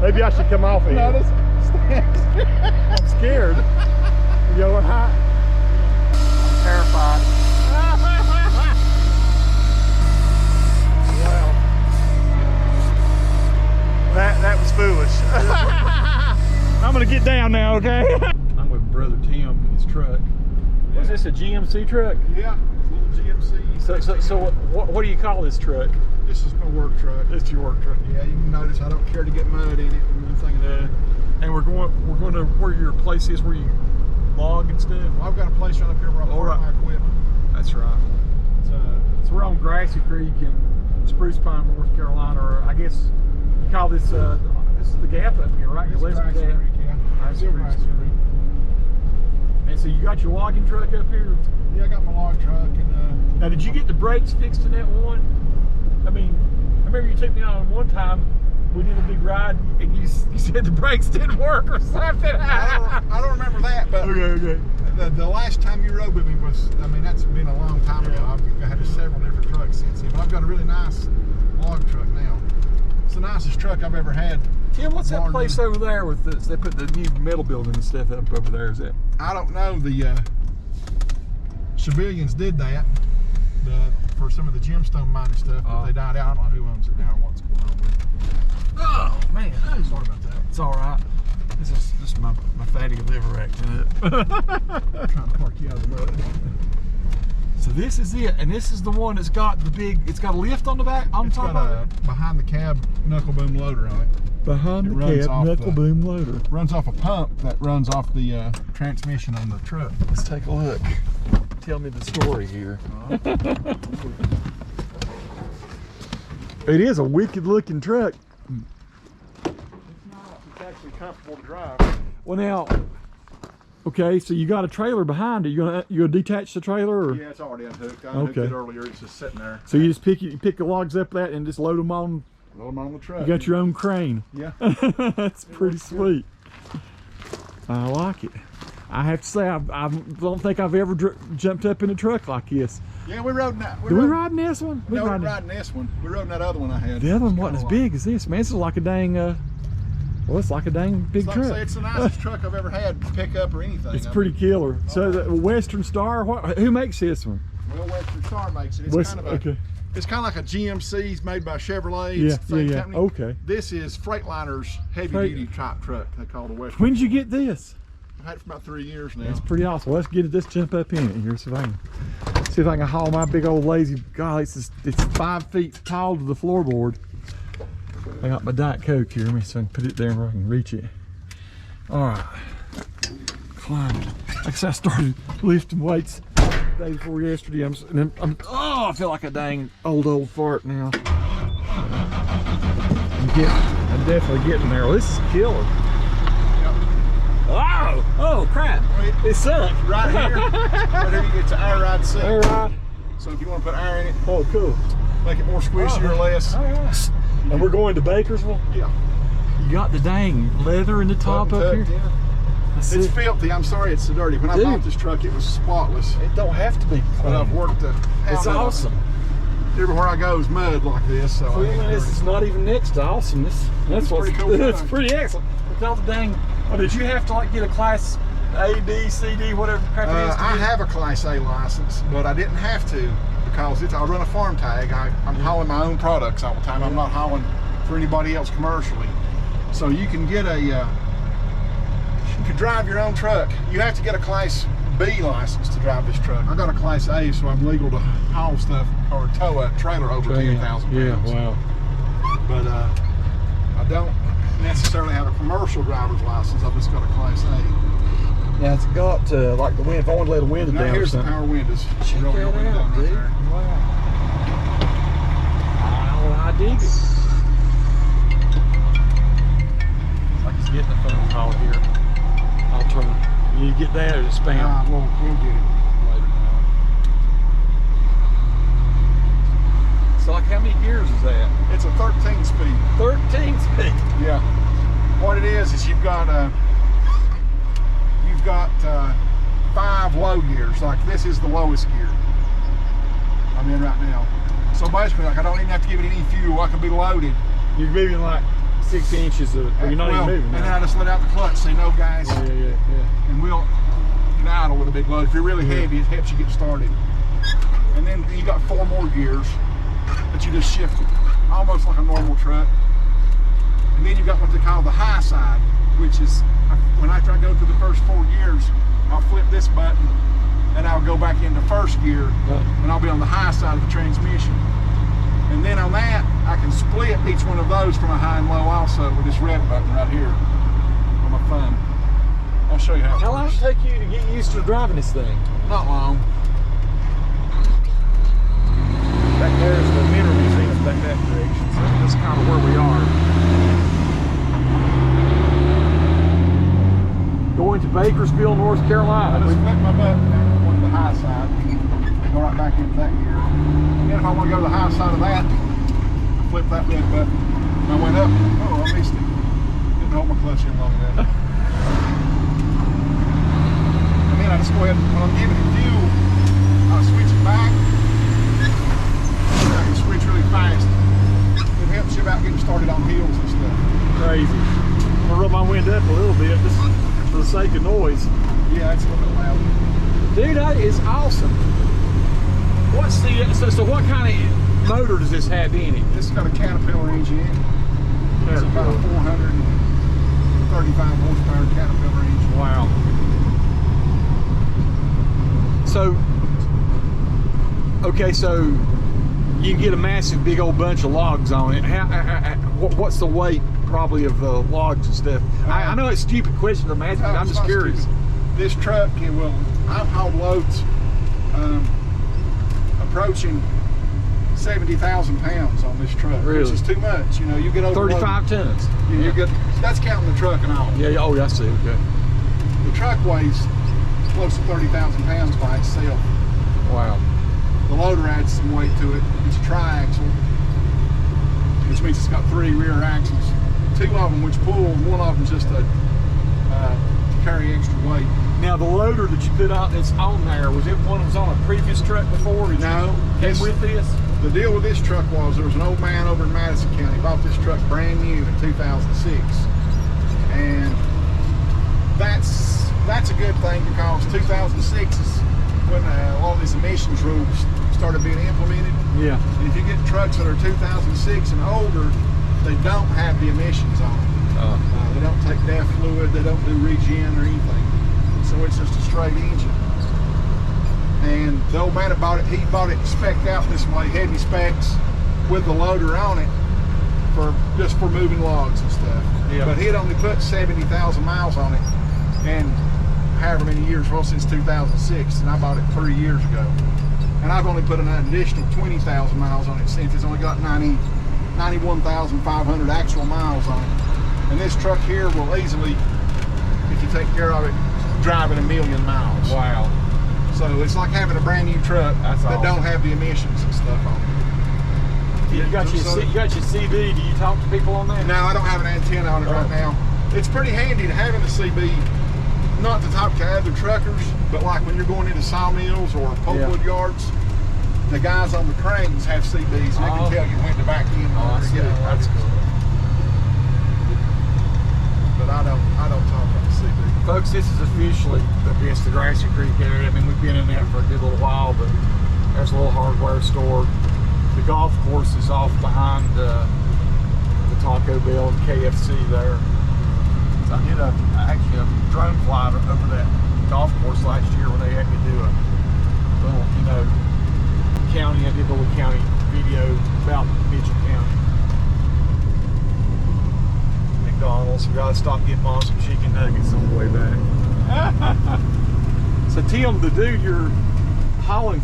Maybe I should come off of No, here. I'm scared. You going high? I'm terrified. Wow. That was foolish. I'm gonna get down now, okay? I'm with Brother Tim in his truck. Was this a GMC truck? Yeah, it's a little GMC. So what do you call this truck? This is my work truck. It's your work truck. Yeah, you can notice I don't care to get mud in it. One thing and we're going to where your place is, where you log and stuff. Well, I've got a place right up here where I park my equipment. That's right. So we're on Grassy Creek in Spruce Pine, North Carolina, or I guess you call this is the gap up here, right? This is Grassy Creek, yeah. Grassy Creek. And so you got your logging truck up here? Yeah, I got my log truck. And now, did you get the brakes fixed in that one? I mean, I remember you took me on one time. We did a big ride, and you said the brakes didn't work or something. I don't remember that, but okay. The last time you rode with me was, I mean, that's been a long time ago. I've had several different trucks since then, but I've got a really nice log truck now. It's the nicest truck I've ever had. Tim, what's that place over there with this? They put the new metal building and stuff up over there. Is that? I don't know. The civilians did that for some of the gemstone mining stuff, but they died out. I don't know who owns it now or what's going on with it. Oh man, Sorry about that. it's all right. This is just my fatty liver acting up. I'm trying to park you out of the mud. So this is it, and this is the one that's got the big. It's got a lift on the back, on top of it. Behind the cab Knuckleboom loader on it. Behind the cab Knuckleboom loader. Runs off a pump that runs off the transmission on the truck. Let's take a look. Tell me the story here. It is a wicked looking truck. It's not. It's actually comfortable to drive. Well now, okay, so you got a trailer behind it. You gonna detach the trailer? Or? Yeah, it's already unhooked. I unhooked it earlier. It's just sitting there. So you just pick the logs up that and just load them on. Load them on the truck. You got your own crane. Yeah. That's pretty sweet. I like it. I have to say, I don't think I've ever jumped up in a truck like this. Yeah, we rode that. Did we ride in this one? No, we're riding this one. We rode in that other one I had. The other one wasn't as big as this, man. This is like a dang, well, it's like a dang big truck. Like I say, it's the nicest truck I've ever had to pick up or anything. It's pretty killer. So the Western Star, who makes this one? Well, Western Star makes it. It's kind of a, it's kind of like a GMC made by Chevrolet. Yeah, it's the same company. Okay. This is Freightliner's heavy-duty type truck. They call it a Western. When did you get this? I've had it for about 3 years now. That's pretty awesome. Let's get it. Let's jump up in it here. See if I can haul my big old lazy. God, it's 5 feet tall to the floorboard. I got my Diet Coke here. Let me so I can put it there where I can reach it. All right. Climbing. Like I said, I started lifting weights the day before yesterday. I feel like a dang old fart now. I'm definitely getting there. This is killer. Oh crap! It sucked. Right here, right here you get the air ride seat. Air ride. So if you want to put air in it, oh cool, make it more squishy or less. All right. And we're going to Bakersville. Yeah. You got the dang leather in the top up here. Yeah. It's filthy. I'm sorry it's so dirty. When I bought this truck, it was spotless. It don't have to be clean. But I've worked it. It's awesome. Everywhere I go is mud like this. So this is not even next to awesomeness. That's what's pretty cool. It's pretty excellent. Without the dang. Oh, did you have to like get a class A, B, C, D, whatever crap it is? I have a class A license, but I didn't have to because I run a farm tag. I'm hauling my own products all the time. I'm not hauling for anybody else commercially. So you can get you can drive your own truck. You have to get a class B license to drive this truck. I got a class A, so I'm legal to haul stuff or tow a trailer over 10,000 pounds. Yeah, wow. But I don't necessarily have a commercial driver's license. I've just got a class A. Yeah, it's got like the wind. If I want to let the window down. Here's the power windows. Check that out, dude. Wow. I dig it. It's like he's getting a phone call here. I'll turn. You get that or just spam? We'll get it later now. So like how many gears is that? It's a 13 speed. 13 speed. Yeah. What it is you've got 5 low gears. Like this is the lowest gear I'm in right now. So basically, like I don't even have to give it any fuel. I can be loaded. You're moving like 6 inches of, you're not even moving. And then I just let out the clutch, say no guys. Yeah. And we'll idle with a big load. If you're really heavy, it helps you get started. And then you got 4 more gears that you just shift, almost like a normal truck. And then you've got what they call the high side, which is when after I go through the first 4 gears, I'll flip this button and I'll go back into first gear, and I'll be on the high side of the transmission. And then on that, I can split each one of those from a high and low also with this red button right here on my thumb. I'll show you how. How long did it take you to get used to driving this thing? Not long. Back there's the Mineral Museum back that direction, so that's kind of where we are. Going to Bakersfield, North Carolina. I just flip my button down on the high side and go right back into that gear. And then if I want to go to the high side of that, I flip that red button. And I went up. Oh, I missed it. Didn't hold my clutch in long enough. And then I just go ahead, when I'm giving it fuel, I'll switch it back. I can switch really fast. It helps you about getting started on hills and stuff. Crazy. I'm gonna rub my wind up a little bit just for the sake of noise. Yeah, it's a little bit loud. Dude, that is awesome. What's the so what kind of motor does this have in it? This has got a Caterpillar engine in it. It's about a 435 horsepower Caterpillar engine. Wow. So, okay, so you can get a massive big old bunch of logs on it. What's the weight probably of the logs and stuff? I know it's a stupid question to imagine, but I'm just curious. Stupid. This truck, I've hauled loads approaching 70,000 pounds on this truck, really? Which is too much. You get over 35 tons. You get, that's counting the truck and all. Yeah. Oh, I see. Okay. The truck weighs close to 30,000 pounds by itself. Wow. The loader adds some weight to it. It's a tri-axle, which means it's got 3 rear axles. 2 of them which pull, one of them just to carry extra weight. Now the loader that you put out that's on there, was it one that was on a previous truck before? No. Came with this? The deal with this truck was there was an old man over in Madison County bought this truck brand new in 2006. And that's a good thing because 2006 is when all these emissions rules started being implemented. Yeah. And if you get trucks that are 2006 and older, they don't have the emissions on them. They don't take DEF fluid, they don't do regen or anything. So it's just a straight engine. And the old man that bought it, he bought it spec'd out this way, heavy specs with the loader on it just for moving logs and stuff. Yeah. But he had only put 70,000 miles on it and however many years, well, since 2006, and I bought it 3 years ago. And I've only put an additional 20,000 miles on it since. It's only got 91,500 actual miles on it. And this truck here will easily, if you take care of it, drive it 1 million miles. Wow. So it's like having a brand new truck that awesome. Don't have the emissions and stuff on it. You got your CB. Do you talk to people on that? No, I don't have an antenna on it right now. It's pretty handy to having the CB, not to talk to other truckers, but like when you're going into sawmills or pulpwood yards, the guys on the cranes have CBs and they can tell you when to back in or to get it. That's cool. But I don't talk on the CB. Folks, this is officially against the Grassy Creek area. I mean, we've been in there for a good little while, but there's a little hardware store. The golf course is off behind the Taco Bell and KFC there. So I did actually a drone flight over that golf course last year when they had me do a little, county. I did a little county video about Mitchell County. McDonald's. We gotta stop getting mom some chicken nuggets on the way back. So Tim, the dude you're hauling,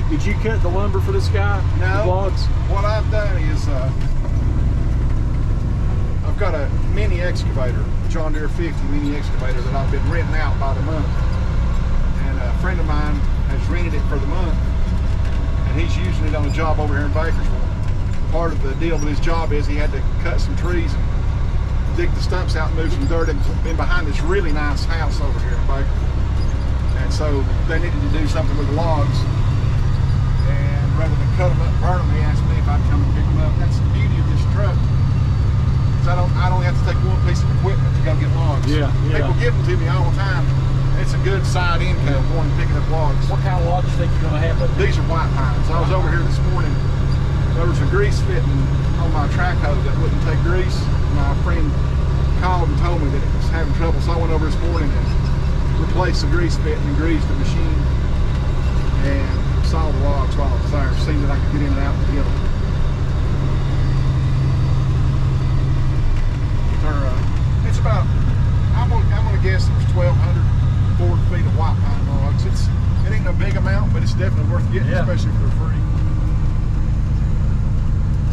did you cut the lumber for this guy? No. The logs? What I've done is I've got a mini excavator, John Deere 50 mini excavator that I've been renting out by the month. And a friend of mine has rented it for the month, and he's using it on a job over here in Bakersfield. Part of the deal with his job is he had to cut some trees and dig the stumps out and move some dirt in behind this really nice house over here in Bakersfield. And so they needed to do something with the logs. And rather than cut them up and burn them, they asked me if I'd come and pick them up. That's the beauty of this truck. I piece of equipment to go get logs. Yeah, yeah. People give them to me all the time. It's a good side income going and picking up logs. What kind of logs do you think you're going to have? These are white pines. I was over here this morning. There was a grease fitting on my track hoe that wouldn't take grease. My friend called and told me that it was having trouble, so I went over this morning and replaced the grease fitting and greased the machine and saw the logs while I was there, seen that I could get in and out and get them. It's about, I'm gonna guess there's 1,200 feet of white pine logs. It ain't no big amount, but it's definitely worth getting, especially if they're free.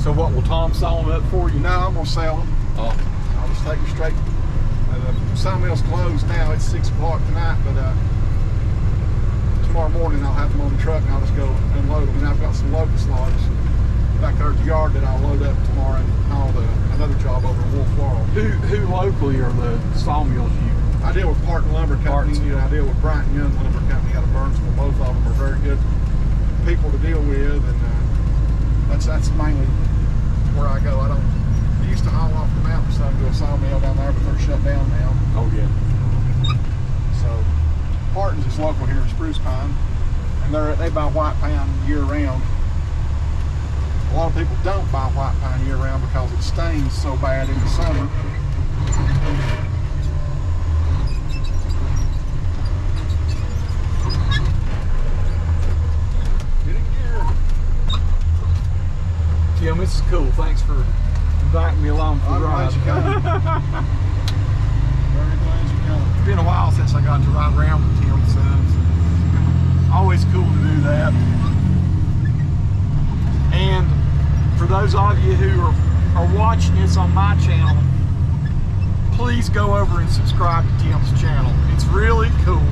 So what, will Tom saw them up for you? No, I'm gonna sell them. Oh. I'll just take them straight. The sawmill's closed now. It's 6 o'clock tonight, but tomorrow morning I'll have them on the truck and I'll just go unload them. And I've got some locust logs back there at the yard that I'll load up tomorrow and haul another job over in Wolf Laurel. Who locally are the sawmills you? I deal with Park Lumber Company. I deal with Bryant Young Lumber Company out of Burnsville. Both of them are very good people to deal with, and that's mainly where I go. I used to haul off the mountain some to a sawmill down there, but they're shut down now. Oh yeah. So Parton's is local here in Spruce Pine, and they buy white pine year round. A lot of people don't buy white pine year round because it stains so bad in the summer. Tim, this is cool. Thanks for inviting me along for the ride. Glad you came. Very glad you came. It's been a while since I got to ride around with Tim, so it's always cool to do that. And for those of you who are watching this on my channel, please go over and subscribe to Tim's channel. It's really cool.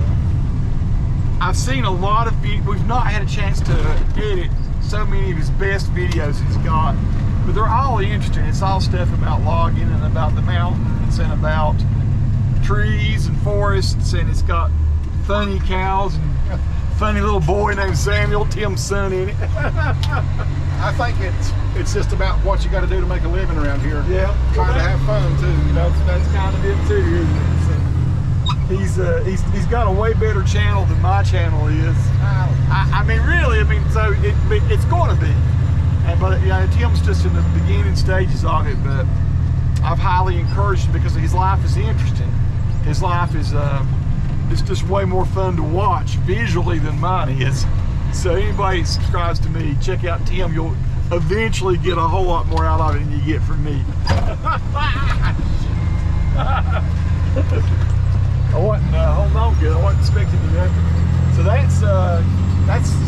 I've seen a lot of videos. We've not had a chance to edit so many of his best videos he's got, but they're all interesting. It's all stuff about logging and about the mountains and about trees and forests, and it's got funny cows and a funny little boy named Samuel, Tim's son, in it. I think it's just about what you got to do to make a living around here. Yeah, trying to have fun too. You know, that's kind of it too, isn't it? So he's got a way better channel than my channel is. I mean, really. I mean, so it's going to be. But yeah, Tim's just in the beginning stages of it. But I've highly encouraged him because his life is interesting. His life is it's just way more fun to watch visually than mine is. So anybody that subscribes to me, check out Tim. You'll eventually get a whole lot more out of it than you get from me. I wasn't holding on good. I wasn't expecting to go. So that's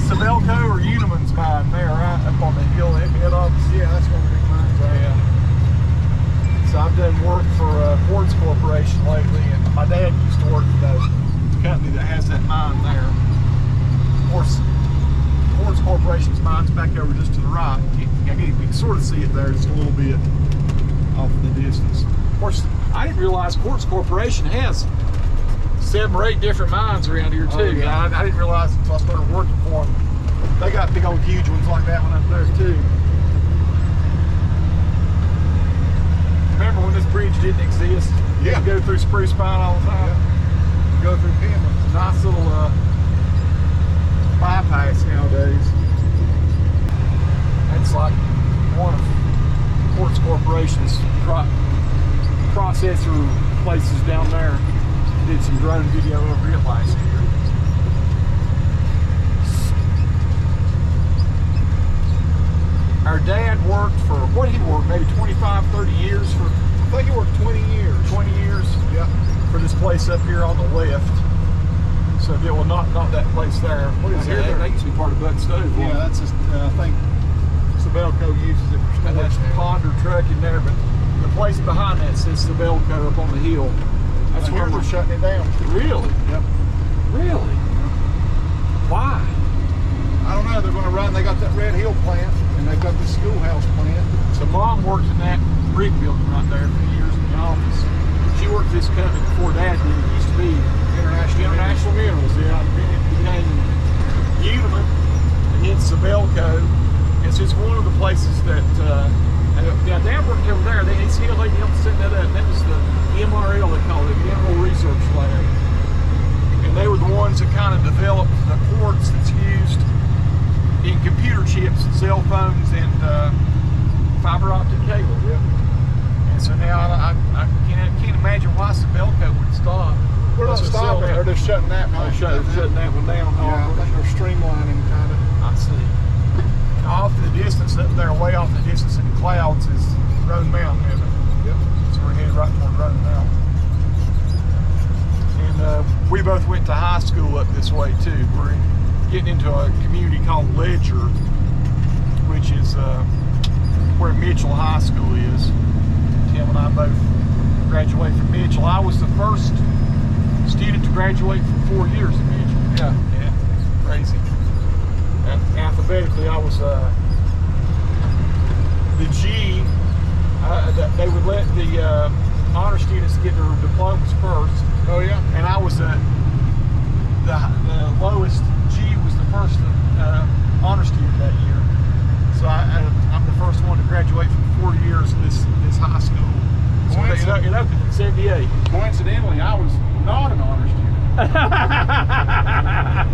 Sabelco or Uniman's mine there, right up on the hill head office. Yeah, that's one of the big mines. Yeah. So I've done work for Quartz Corporation lately, and my dad used to work for the company that has that mine there. Of course, Quartz Corporation's mine's back over just to the right. You can sort of see it there just a little bit off in the distance. Of course, I didn't realize Quartz Corporation has 7 or 8 different mines around here too. Oh, yeah. I didn't realize until I started working for them. They got big old huge ones like that one up there too. Remember when this bridge didn't exist? You had to go through Spruce Pine all the time. Yeah. Go through Penland. Nice little bypass nowadays. That's like one of Quartz Corporation's processor places down there. Did some drone video over it last year. Our dad worked for, what did he work, maybe 25, 30 years for? I think he worked 20 years. 20 years? Yeah. For this place up here on the left. So, yeah, well, not that place there. What is that? That used to be part of Bud Stove. Yeah, that's just, I think Sabelco uses it for storage. That's Ponder Truck in there, but the place behind that says Sabelco up on the hill. That's where they're shutting it down. Really? Yep. Really? Why? I don't know. They're going to run. They got that Red Hill plant, and they've got the schoolhouse plant. So Mom worked in that brick building right there for years in the office. She worked for this company before Dad did. It used to be International Minerals. Yeah, it became Uniman, and then Sabelco. And so it's one of the places that. Now Dad worked over there. They helped set that up. That was the chips, cell phones, and fiber optic cable. Yep. And so now I can't imagine why Sibelco would stop. We're not stopping. They're just shutting that one. Shutting that one down. Yeah, I think they're streamlining kind of. I see. Off in the distance, up there, way off in the distance in the clouds, is Roan Mountain, isn't it? Yep. So we're headed right toward Roan Mountain. And we both went to high school up this way too. We're getting into a community called Ledger, which is where Mitchell High School is. Tim and I both graduated from Mitchell. I was the first student to graduate from 4 years at Mitchell. Yeah. Yeah, crazy. And alphabetically, I was the G. They would let the honor students get their diplomas first. Oh yeah. And I was the lowest. G was the first honor student that year. So I'm the first one to graduate from 4 years in this high school. So it opened in '78. Coincidentally, I was not an honor student.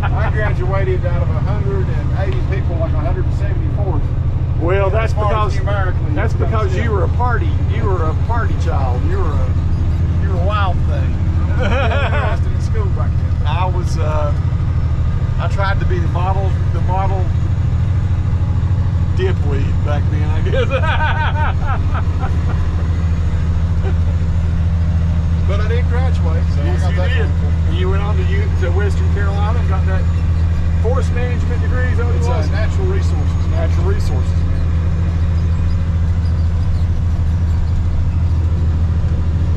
I graduated out of 180 people, like 174th. Well, that's because you were a party child. You were a wild thing. Interested in school back then. I tried to be the model dipweed back then, I guess. But I did graduate, so Yes, I got you that did. one. And you went on to Western Carolina and got that forest management degree. Is that what it It's was? natural resources. Natural resources.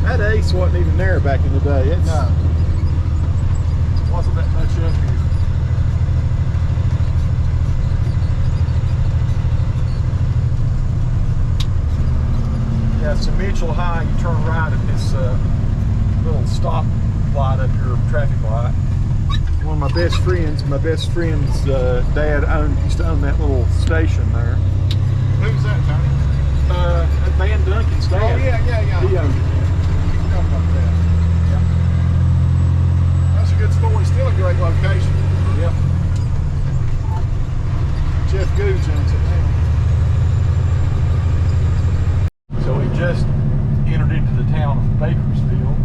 That ace wasn't even there back in the day. No. Wasn't that much up here. Yeah, so Mitchell High, you turn right at this little stop light up here, traffic light. One of my best friend's dad used to own that little station there. Who's that, Tony? Van Duncan's dad. Oh yeah. He owned it. How about that? Yeah. That's a good story. Still a great location. Yep. Jeff Goods owns it now. So we just entered into the town of Bakersfield,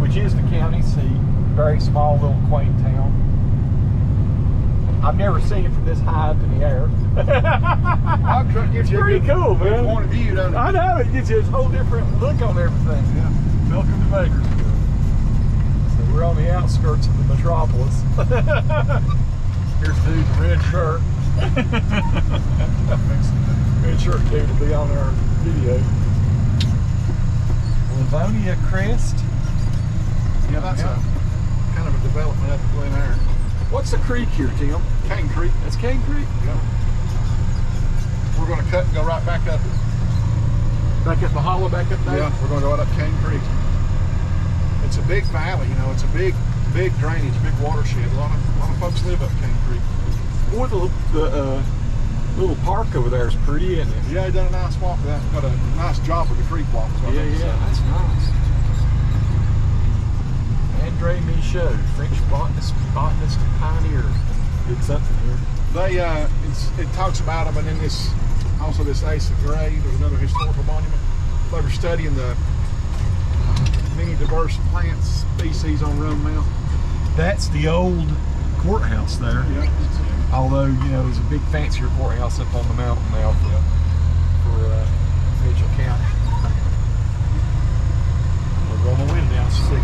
which is the county seat. Very small, little quaint town. I've never seen it from this high up in the air. It's pretty cool, man. Point of view, doesn't it? I know, it gives you a whole different look on everything. Yeah. Welcome to Bakersfield. So we're on the outskirts of the metropolis. Here's a dude in a red shirt. Red shirt dude will be on our video. Livonia Crest. Yeah, that's a kind of a development up in Glen Eyre. What's the creek here, Tim? Cane Creek. That's Cane Creek? Yeah. We're going to cut and go right back up it. Back up the hollow, back up there? Yeah, we're going to go right up Cane Creek. It's a big valley, you know. It's a big drainage, big watershed. A lot of folks live up Cane Creek. Boy, the little park over there is pretty, isn't it? Yeah, he done a nice walk. Got a nice job with the creek walk. Yeah, that's nice. Andre Michaud, French botanist and pioneer, did something here. It talks about them, and then this Ace of Gray. There's another historical monument. They were studying the many diverse plant species on Roan Mountain. That's the old courthouse there. Yeah. Although, you know, there's a big fancier courthouse up on the mountain now for Mitchell County. We're going to win now, see.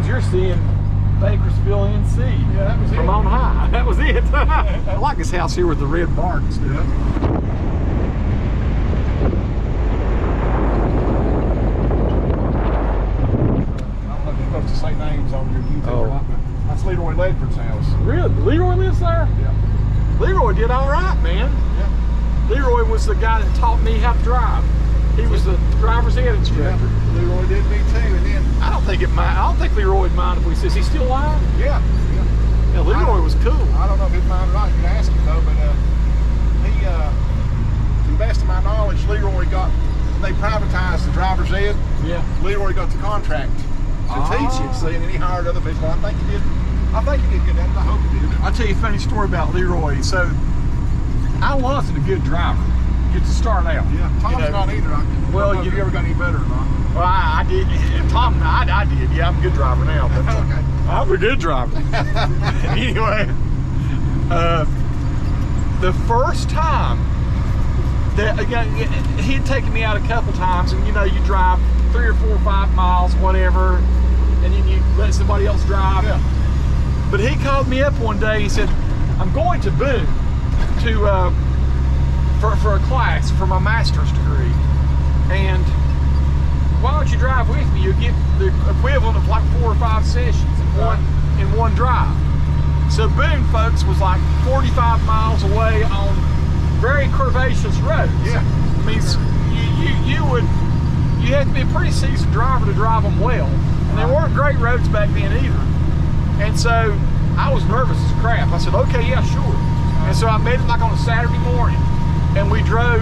You're seeing Bakersfield, NC. Yeah, that was from it. on high. That was it. I like this house here with the red bark and stuff. Yeah. I don't know if you're supposed to say names on your YouTube or not, but that's Leroy Ledford's house. Really? Leroy lives there? Yeah. Leroy did all right, man. Yeah. Leroy was the guy that taught me how to drive. He was the driver's ed instructor. Yeah, Leroy did me too, and then I don't think Leroy would mind if we says he's still alive. yeah. Yeah, Leroy was cool. I don't know if he'd mind or not. You can ask him though, but he, to the best of my knowledge, Leroy got, they privatized the driver's ed. Yeah. Leroy got the contract to teach it, see, and then he hired other people. I think he did good at it. I hope he did. I'll tell you a funny story about Leroy. So I wasn't a good driver. Get to start out. Yeah, Tom's not either. Well, you ever got any better or not? Well, I did. Tom, I did. Yeah, I'm a good driver now. But, Okay. I'm a good driver. Anyway, the first time that again, he had taken me out a couple times, and you know, you drive 3 or 4 or 5 miles, whatever, and then you let somebody else drive. Yeah. But he called me up one day. He said, "I'm going to Boone to for a class for my master's degree, and why don't you drive with me? You'll get the equivalent of like 4 or 5 sessions in one drive." So Boone, folks, was like 45 miles away on very curvaceous roads. Yeah. I mean, you had to be a pretty seasoned driver to drive them well, and they weren't great roads back then either. And so I was nervous as crap. I said, "Okay, yeah, sure." And so I made it like on a Saturday morning, and we drove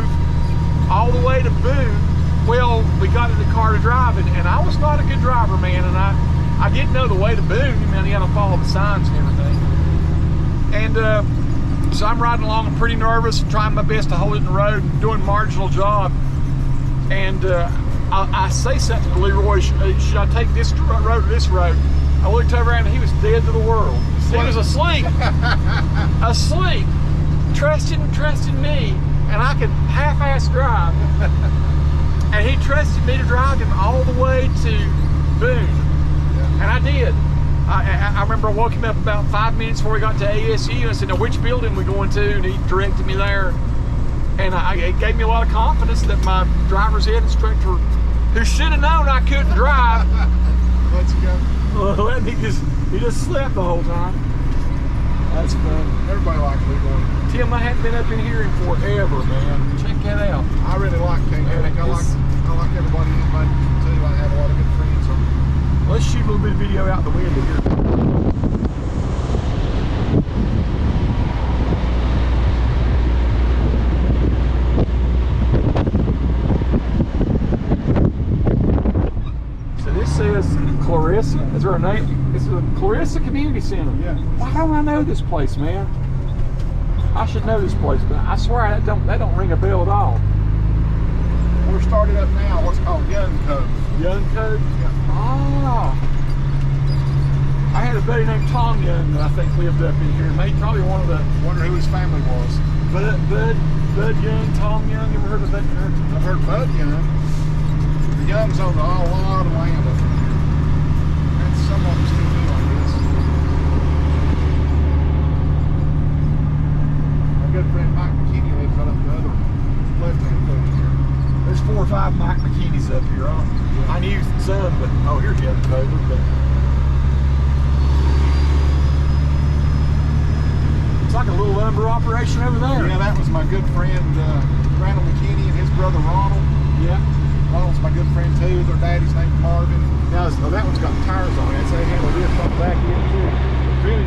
all the way to Boone. Well, we got in the car to drive it, and I was not a good driver, man, and I didn't know the way to Boone. I mean, you had to follow the signs and everything. And so I'm riding along, I'm pretty nervous, trying my best to hold it in the road, doing a marginal job. And I say something to Leroy, should I take this road or this road? I looked over and he was dead to the world. He was asleep, asleep, trusting me, and I could half-ass drive. And he trusted me to drive him all the way to Boone, and I did. I remember I woke him up about 5 minutes before we got to ASU, and I said, "Now, which building we going to?" And he directed me there. And it gave me a lot of confidence that my driver's ed instructor, who should have known I couldn't drive, Let's go. well, he just slept the whole time. That's fun. Everybody likes Leroy. Tim, I haven't been up in here in forever, man. Check that out. I really like King Eric. I like everybody in my too. I had a lot of good friends on. Let's shoot a little bit of video out the window here. So this says Clarissa. Is there a name? It's the Clarissa Community Center. Yeah. Why don't I know this place, man? I should know this place, but I swear that don't ring a bell at all. We're started up now. What's called Young Cove. Young Cove? Yeah. Ah. I had a buddy named Tom Young that I think lived up in here. Maybe probably one of the Wonder who his family was. Bud Young, Tom Young. You ever heard of that? I've heard Bud Young. The Youngs own a lot of land up here. And some of them still do on this. My good friend Mike McKinney lives right up the other left-hand foot here. There's 4 or 5 Mike McKinney's up here, huh? Yeah. I knew some, but oh, here's the other Cove. But it's like a little lumber operation over there. Yeah, that was my good friend Randall McKinney and his brother Ronald. Yeah. Ronald's my good friend too. Their daddy's named Marvin. Now that one's got tires on it, so they have a lift on the back end too. Really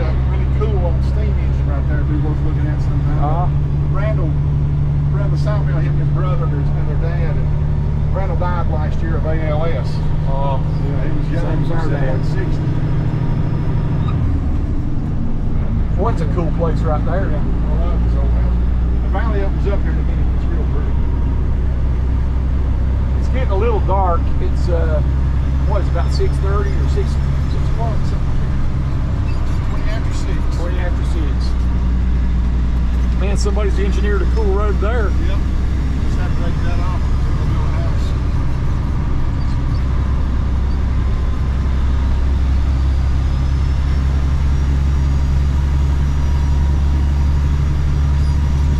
cool old steam engine right there. It'd be worth looking at sometime. Randall the sawmill, him and his brother and their dad. And Randall died last year of ALS. Oh, Yeah, he was young. He was Same as our dad. 60. What's a cool place right there? I love this old house. The valley opens up here in a minute. It's real pretty. It's getting a little dark. It's what is it, about 6:30 or 6 o'clock, something like 20 after 6. that. 20 after 6. Man, somebody's engineered a cool road there. Yep. Just have to break that off. We'll build a house.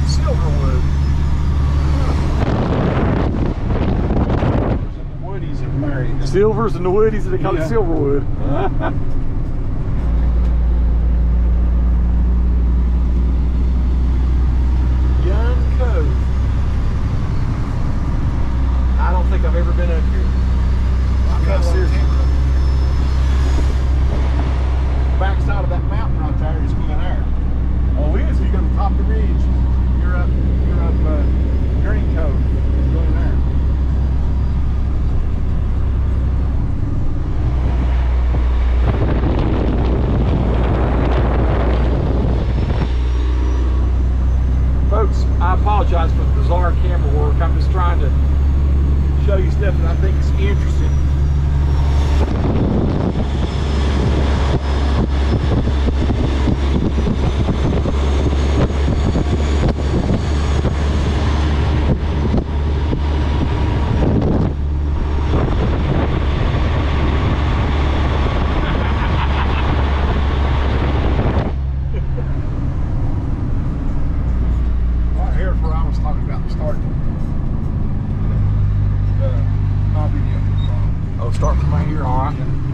Silverwood. The Woodies have married. Silvers and the Woodies, they call it Yeah. Silverwood. Young Cove. I don't apologize for the bizarre camera work. I'm just trying to show you stuff that I think is interesting.